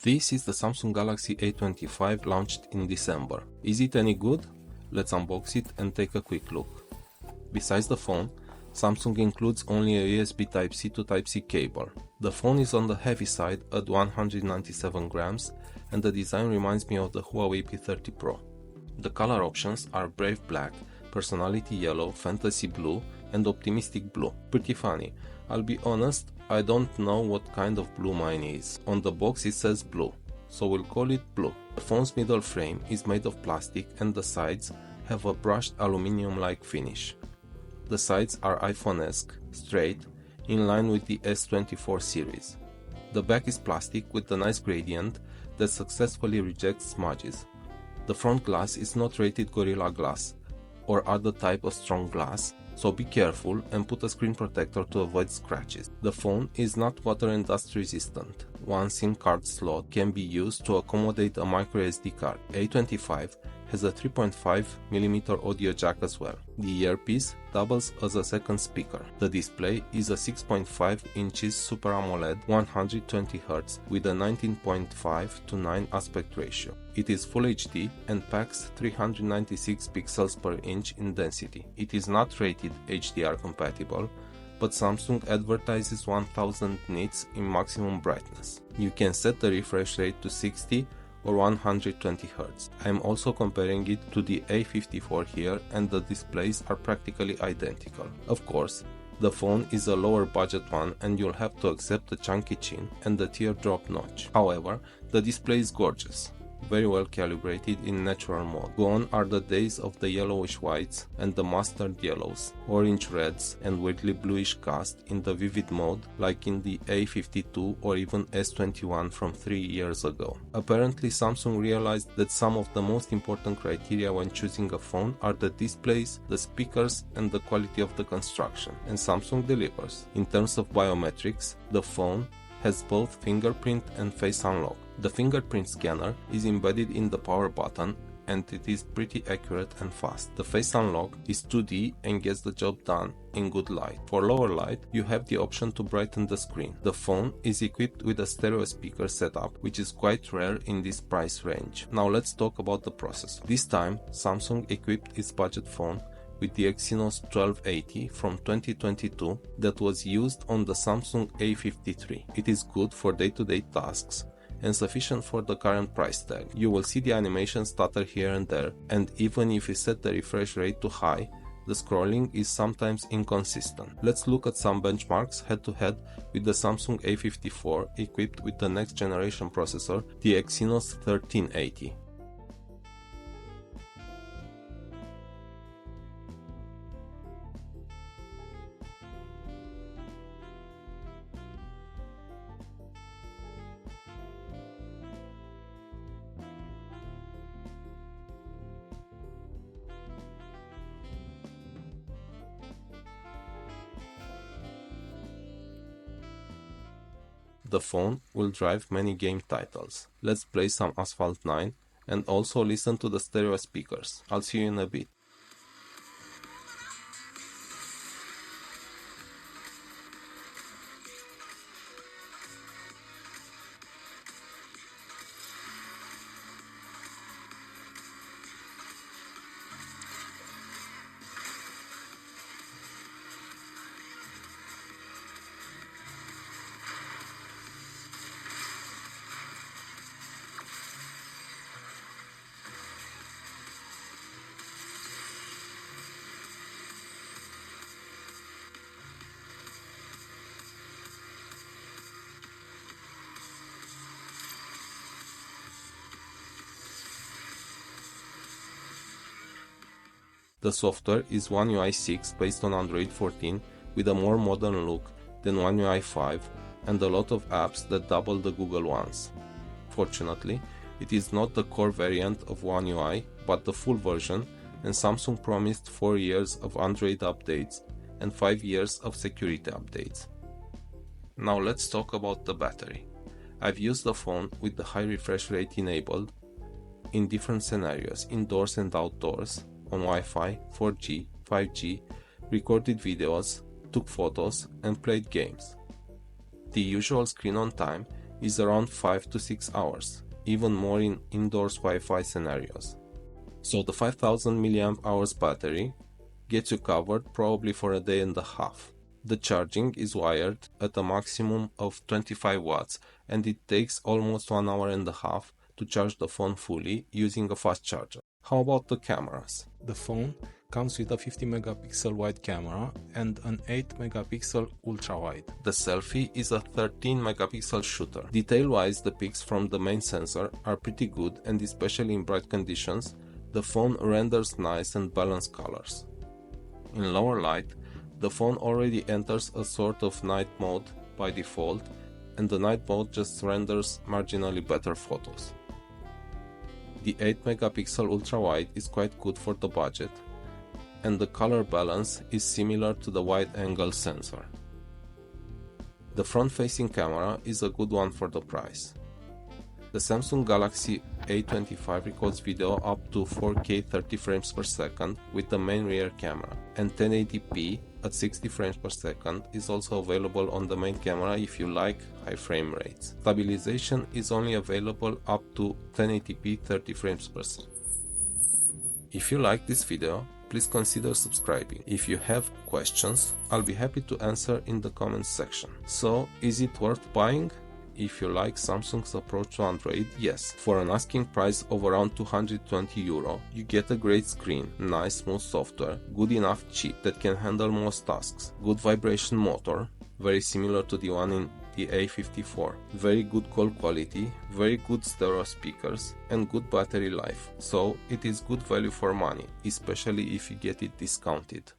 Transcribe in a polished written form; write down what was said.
This is the Samsung Galaxy A25 launched in December. Is it any good? Let's unbox it and take a quick look. Besides the phone, Samsung includes only a USB Type-C to Type-C cable. The phone is on the heavy side at 197 grams and the design reminds me of the Huawei P30 Pro. The color options are Brave Black, Personality Yellow, Fantasy Blue and Optimistic Blue. Pretty funny. I'll be honest, I don't know what kind of blue mine is. On the box it says blue, so we'll call it blue. The phone's middle frame is made of plastic and the sides have a brushed aluminium-like finish. The sides are iPhone-esque, straight, in line with the S24 series. The back is plastic with a nice gradient that successfully rejects smudges. The front glass is not rated Gorilla Glass or other type of strong glass, so be careful and put a screen protector to avoid scratches. The phone is not water and dust resistant. One SIM card slot can be used to accommodate a microSD card. A25 has a 3.5mm audio jack as well. The earpiece doubles as a second speaker. The display is a 6.5 inches Super AMOLED 120Hz with a 19.5:9 aspect ratio. It is Full HD and packs 396 pixels per inch in density. It is not rated HDR compatible, but Samsung advertises 1000 nits in maximum brightness. You can set the refresh rate to 60 or 120 Hz. I am also comparing it to the A54 here and the displays are practically identical. Of course, the phone is a lower budget one and you'll have to accept the chunky chin and the teardrop notch. However, the display is gorgeous. Very well calibrated in natural mode. Gone are the days of the yellowish whites and the mustard yellows, orange reds and weirdly bluish cast in the vivid mode like in the A52 or even S21 from 3 years ago. Apparently Samsung realized that some of the most important criteria when choosing a phone are the displays, the speakers and the quality of the construction, and Samsung delivers. In terms of biometrics, the phone has both fingerprint and face unlock. The fingerprint scanner is embedded in the power button and it is pretty accurate and fast. The face unlock is 2D and gets the job done in good light. For lower light, you have the option to brighten the screen. The phone is equipped with a stereo speaker setup, which is quite rare in this price range. Now let's talk about the processor. This time, Samsung equipped its budget phone with the Exynos 1280 from 2022 that was used on the Samsung A53. It is good for day-to-day tasks and sufficient for the current price tag. You will see the animation stutter here and there, and even if you set the refresh rate to high, the scrolling is sometimes inconsistent. Let's look at some benchmarks head-to-head with the Samsung A54 equipped with the next generation processor, the Exynos 1380. The phone will drive many game titles. Let's play some Asphalt 9 and also listen to the stereo speakers. I'll see you in a bit. The software is One UI 6 based on Android 14 with a more modern look than One UI 5 and a lot of apps that double the Google ones. Fortunately, it is not the core variant of One UI but the full version, and Samsung promised 4 years of Android updates and 5 years of security updates. Now let's talk about the battery. I've used the phone with the high refresh rate enabled in different scenarios, indoors and outdoors, on Wi-Fi, 4G, 5G, recorded videos, took photos and played games. The usual screen on time is around 5 to 6 hours, even more in indoors Wi-Fi scenarios. So the 5000 mAh battery gets you covered probably for a day and a half. The charging is wired at a maximum of 25 watts and it takes almost 1 hour and a half to charge the phone fully using a fast charger. How about the cameras? The phone comes with a 50 megapixel wide camera and an 8 megapixel ultra wide. The selfie is a 13 megapixel shooter. Detail-wise, the pics from the main sensor are pretty good, and especially in bright conditions, the phone renders nice and balanced colors. In lower light, the phone already enters a sort of night mode by default, and the night mode just renders marginally better photos. The 8 megapixel ultra wide is quite good for the budget, and the color balance is similar to the wide angle sensor. The front-facing camera is a good one for the price. The Samsung Galaxy A25 records video up to 4K 30 frames per second with the main rear camera, and 1080p at 60 frames per second is also available on the main camera if you like high frame rates. Stabilization is only available up to 1080p 30 frames per second. If you like this video, please consider subscribing. If you have questions, I'll be happy to answer in the comments section. So, is it worth buying? If you like Samsung's approach to Android, yes. For an asking price of around 220 euro, you get a great screen, nice smooth software, good enough chip that can handle most tasks, good vibration motor, very similar to the one in the A54, very good call quality, very good stereo speakers, and good battery life. So it is good value for money, especially if you get it discounted.